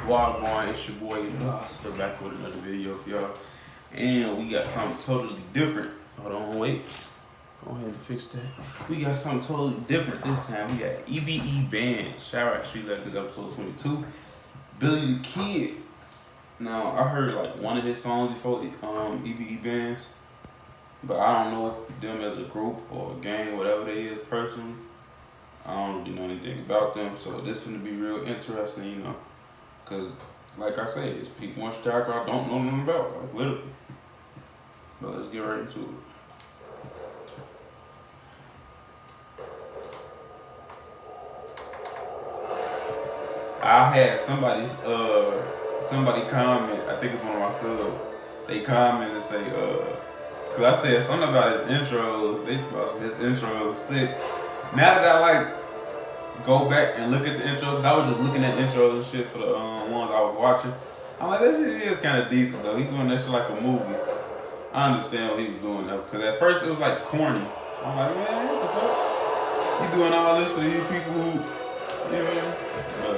Wagwan, it's your boy Still back with another video for y'all. And we got something totally different. Hold on, wait. Go ahead and fix that. We got something totally different this time. We got EBE Bandz, Chiraq Street Legends episode 22. Billy the Kid. Now, I heard like one of his songs before EBE Bandz, but I don't know them as a group or a gang, whatever they is personally. I don't really know anything about them, so this is gonna be real interesting, you know. Cause like I say, it's people in Chiraq I don't know nothing about, like literally. But let's get right into it. I had somebody comment, I think it's one of my subs, they comment and say, cause I said something about his intros, they talk about his intro is sick. Now that I like go back and look at the intro, cause I was just looking at intros and shit for the ones I was watching. I'm like, that shit is kind of decent though. He doing that shit like a movie. I understand what he was doing though, cause at first it was like corny. I'm like, man, what the fuck? You doing all this for these people who, you know what I mean? But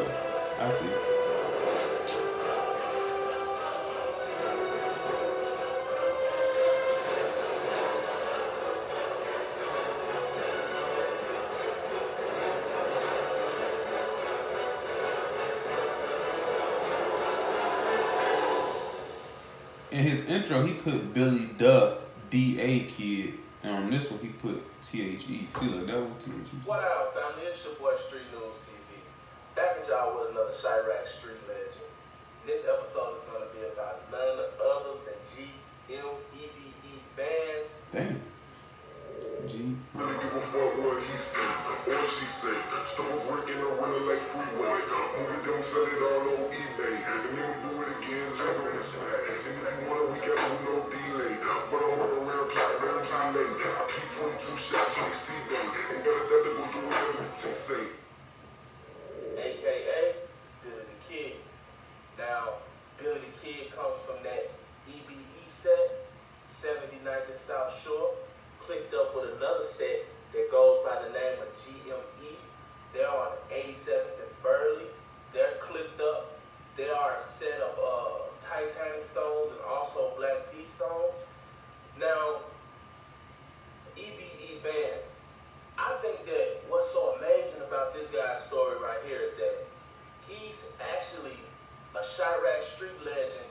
I see. In his intro, he put Billy the D.A. Kid. And on this one, he put T.H.E. See, look, that was T.H.E. What up, family? It's your boy Street News TV. Back at y'all with another Chiraq Street Legends. This episode is going to be about none other than EBE Bandz. Damn. G. Really give a fuck what he say or she say. Stuff a brick in the winter like freeway. Moving them, sell it all on eBay. And then we do it again, so and if you want it, we got it with no delay. But I'm on a real clock, very late. I keep 22 shots like C-Bay. Ain't got a that to go do whatever the team say. AKA Billy the Kid. Now, Billy the Kid comes from that EBE set, 79th and South Shore. Clicked up with another set that goes by the name of GME. They're on 87th and Burley. They're clicked up. They are a set of Titanic stones and also black pea stones. Now, EBE Bandz. I think that what's so amazing about this guy's story right here is that he's actually a Chiraq street legend,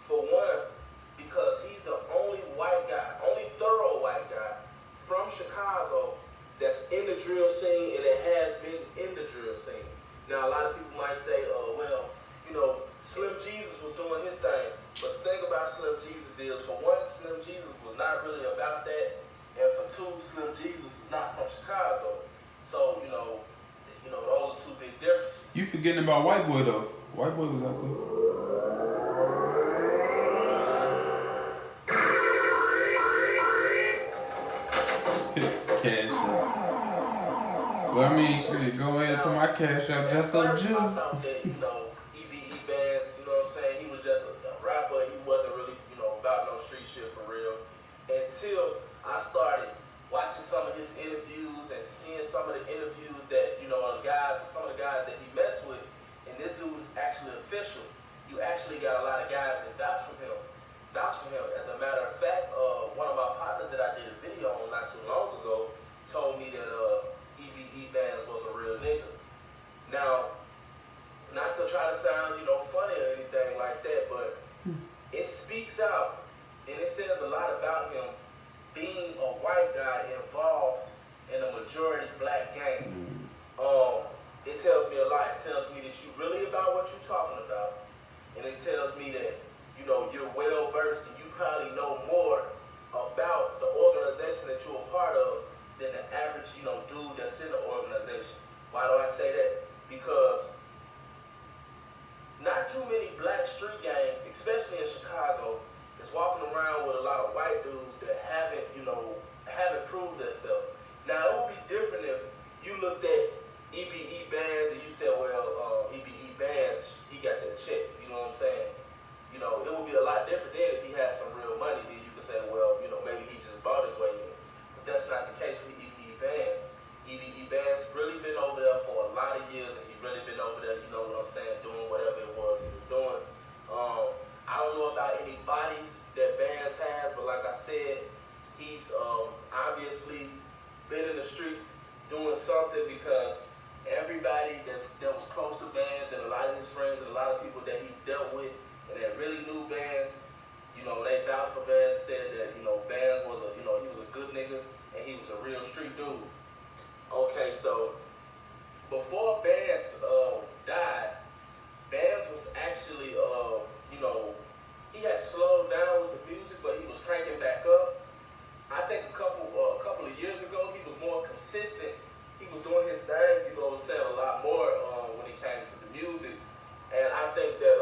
for one, because he's the only white guy, only thorough white guy from Chicago that's in the drill scene and it has been in the drill scene. Now, a lot of people might say, well, you know, Slim Jesus was doing his thing. But the thing about Slim Jesus is, for one, Slim Jesus was not really about that. And for two, Slim Jesus is not from Chicago. So, you know, those are two big differences. You forgetting about White Boy though. White Boy was out there. Cash out. Well, I mean, shit, go ahead and put my cash out just up, Jew. I thought that, EBE Bandz, you know what I'm saying? He was just a rapper. He wasn't really, about no street shit for real. Until I started watching some of his interviews and seeing some of the interviews that, some of the guys that he messed with. And this dude is actually official. You actually got a lot of guys that vouch for him. As a matter of fact, one of my partners that I did a video on not too long ago told me that EBE Bandz was a real nigga. Now, not to try to sound, funny or anything like that, but it speaks out and it says a lot about him being a white guy involved in a majority black gang. It tells me a lot. It tells me that you really about what you're talking about. And it tells me that, you're well versed and you probably know more about the organization that you're a part of than the average, dude that's in the organization. Why do I say that? Because not too many black street gangs, especially in Chicago, is walking around with a lot of white dudes that haven't proved themselves. Now, it would be different if you looked at EBE Bandz and you said, well, EBE Bandz, he got that check, you know what I'm saying? It would be a lot different then if he had some real money. Then you could say, well, maybe he just bought his way in. But that's not the case with EBE Bandz. EBE Bandz really been over there for a lot of years, and he really been over there, you know what I'm saying, doing whatever it was he was people that he dealt with and that really knew Bandz, you know, they vouched for Bandz, said that, you know, Bandz was a, you know, he was a good nigga and he was a real street dude. Okay, so before Bandz died, Bandz was actually, you know, he had slowed down with the music, but he was cranking back up. I think a couple of years ago, he was more consistent. He was doing his thing, you know, saying a lot more when it came to the music. And I think that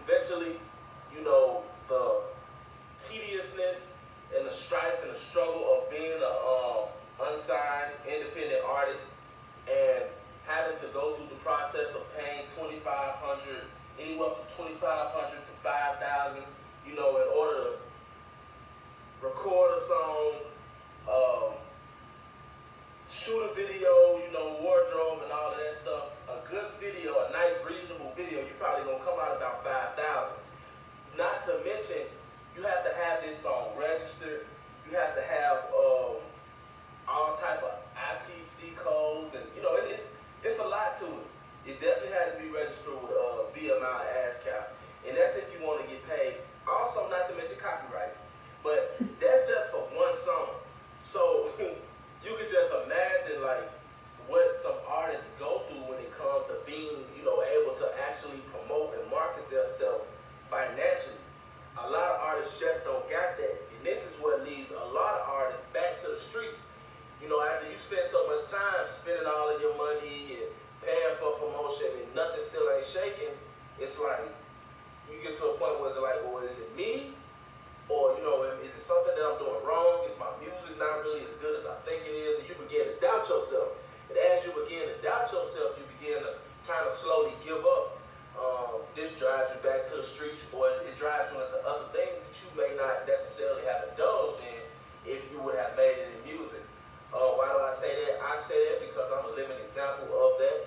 eventually, you know, the tediousness and the strife and the struggle of being a unsigned independent artist and having to go through the process of paying $2,500, anywhere from $2,500 to $5,000, you know, in order to record a song, shoot a video, you know, wardrobe and all of that stuff. A good video, a nice, reasonable video, you're probably gonna come out about $5,000. Not to mention, you have to have this song registered. You have to have all type of IPC codes, and you know, it's a lot to it. It definitely has to be registered with BMI ASCAP, and that's if you want to get paid. Also, not to mention copyrights, but that's just for one song. So you could just imagine like what some artists go through when it comes to being, you know, able to actually promote and market themselves financially. A lot of artists just don't got that, and this is what leads a lot of artists back to the streets. You know, after you spend so much time spending all of your money and paying for promotion and nothing still ain't shaking, it's like you get to a point where it's like, well, is it me? Or, you know, is it something that I'm doing wrong? Is my music not really as good as I think it is? And you begin to doubt yourself. And as you begin to doubt yourself, you begin to kind of slowly give up. This drives you back to the streets, or it drives you into other things that you may not necessarily have indulged in if you would have made it in music. Why do I say that? I say that because I'm a living example of that.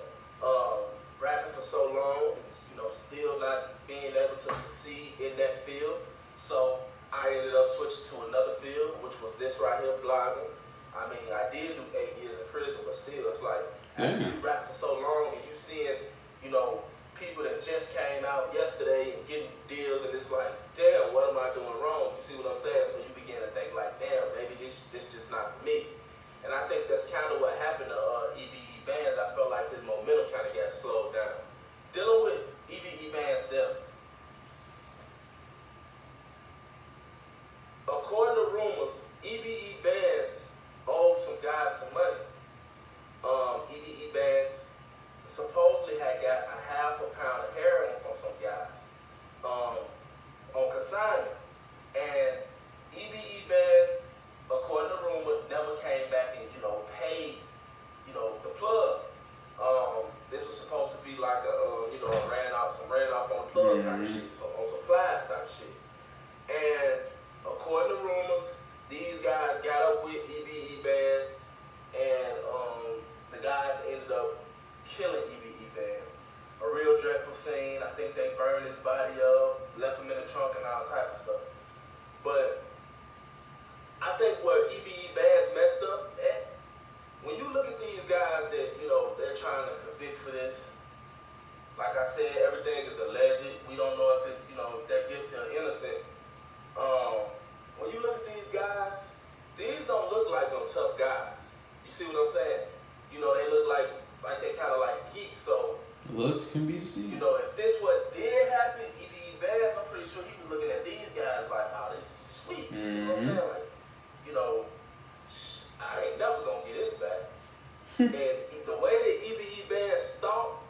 Rapping for so long, and, you know, still not being able to succeed in that field. So I ended up switching to another field, which was this right here, blogging. I mean, I did do 8 years in prison, but still, it's like, after you rap for so long and you seeing, you know, people that just came out yesterday and getting deals, and it's like, damn, what am I doing wrong? You see what I'm saying? So you begin to think like, damn, maybe this just not for me. And I think that's kind of what happened to EBE Bandz. I felt like his momentum kind of got slowed down. Dealing with EBE Bandz death. According to rumors, EBE Bandz owed some guys some money. EBE Bandz supposedly had got a half a pound of heroin from some guys on consignment. And EBE Bandz, according to rumor, never came back and, you know, paid, you know, the plug. This was supposed to be like a, you know, ran off on the plug type shit, so on supplies type shit. And according to rumors, these guys got up with EBE Bandz, and the guys ended up killing EBE Bandz. A real dreadful scene. I think they burned his body up, left him in the trunk and all type of stuff. But I think where EBE Bandz messed up at, when you look at these guys that, you know, they're trying to convict for this, like I said, everything is alleged. We don't know if it's, you know, if they're guilty or innocent. When you look at these guys, these don't look like no tough guys. You see what I'm saying? You know, they look like they kind of like geeks. So looks can be deceived. You know, if this what did happen, EBE Bandz, I'm pretty sure he was looking at these guys like, oh, this is sweet. You see what I'm saying? Like, you know, I ain't never gonna get this back. And the way that EBE Bandz thought,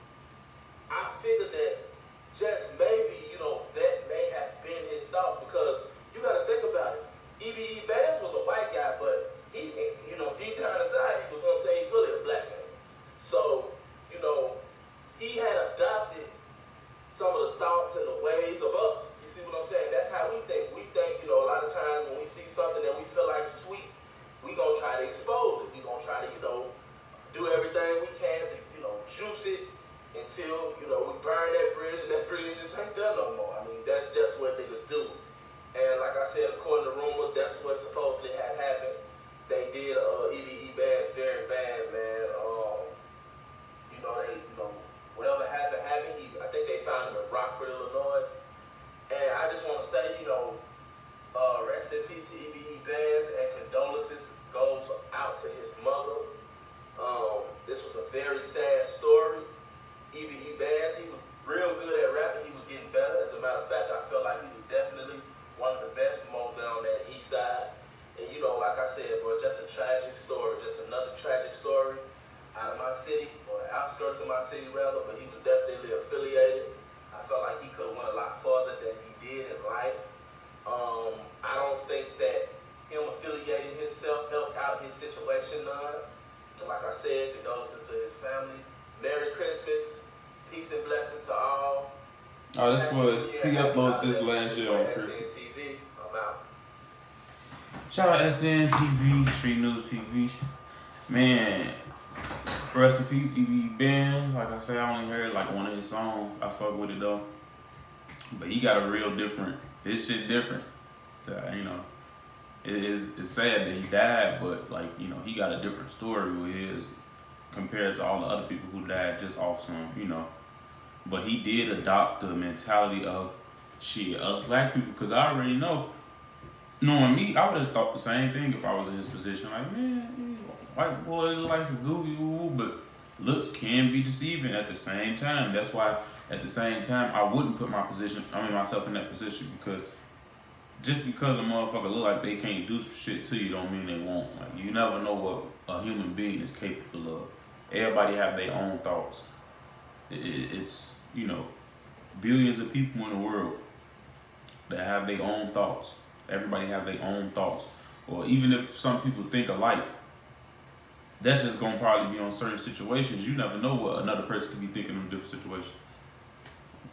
I figured that just maybe, you know, that may have been his thought, because you gotta think about it. EBE Bandz was a white guy, but he, you know, deep down inside, he was, you know what I'm saying, he's really a black man. So, you know, he had adopted some of the thoughts and the ways of us. You see what I'm saying? That's how we think. We think, you know, a lot of times when we see something that we feel like sweet, we gonna try to expose it. We gonna try to, you know, do everything we can to, you know, juice it until, you know, we burn that bridge and that bridge just ain't there no more. I mean, that's just what niggas do. And like I said, according to rumor, that's what supposedly had happened. They did EBE Bandz very bad, man. You know, whatever happened. I think they Oh, that's what he uploaded this last year on Christmas. SNTV. I'm out. Shout out SNTV, Street News TV. Man, rest in peace, EBE Bandz. Like I said, I only heard like one of his songs. I fuck with it though. But he got a real different, his shit different. You know, it's sad that he died, but like, you know, he got a different story with his compared to all the other people who died just off some, you know. But he did adopt the mentality of shit, us black people, because I already know, knowing me, I would have thought the same thing if I was in his position. Like, man, white boys look like some goofy, but looks can be deceiving at the same time. That's why, at the same time, I wouldn't put myself in that position, because just because a motherfucker look like they can't do some shit to you don't mean they won't. Like, you never know what a human being is capable of. Everybody have their own thoughts. It's, you know, billions of people in the world that have their own thoughts. Everybody have their own thoughts. Or even if some people think alike, that's just gonna probably be on certain situations. You never know what another person could be thinking in different situations.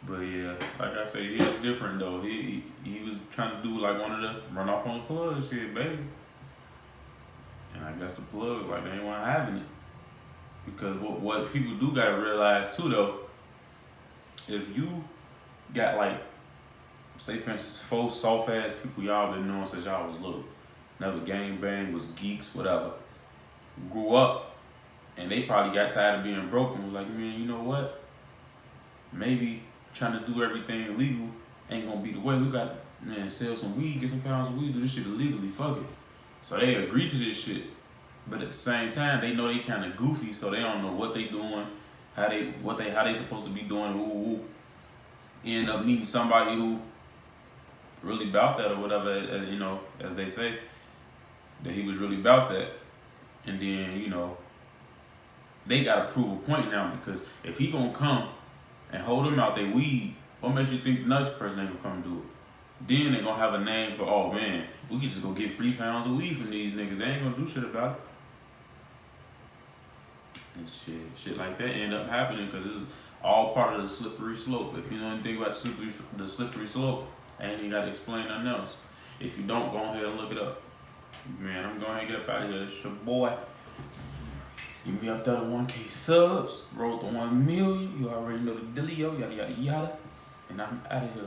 But yeah, like I say, he's different though. He was trying to do like one of the run off on the plug shit, baby. And I guess the plug, like, they ain't want having it. Because what people do gotta realize too though, if you got like, say for instance, 4 soft ass people y'all been knowing since y'all was little, never gang bang, was geeks, whatever, grew up, and they probably got tired of being broke and was like, man, you know what? Maybe trying to do everything illegal ain't gonna be the way. We got, man, sell some weed, get some pounds of weed, do this shit illegally, fuck it. So they agree to this shit. But at the same time, they know they kind of goofy, so they don't know what they doing, how they supposed to be doing. Ooh. End up meeting somebody who really about that or whatever, you know, as they say, that he was really about that. And then, you know, they gotta prove a point now, because if he gonna come and hold them out their weed, what makes you think the next person ain't gonna come do it? Then they gonna have a name for, oh man, we can just go get 3 pounds of weed from these niggas. They ain't gonna do shit about it. And shit like that end up happening because it's all part of the slippery slope. If you know anything about the slippery slope, and you gotta explain nothing else. If you don't, go ahead and look it up. Man, I'm going to get up out of here. It's your boy. Give me up there to 1K subs. Roll to 1 million. You already know the dealio. Yada, yada, yada. And I'm out of here.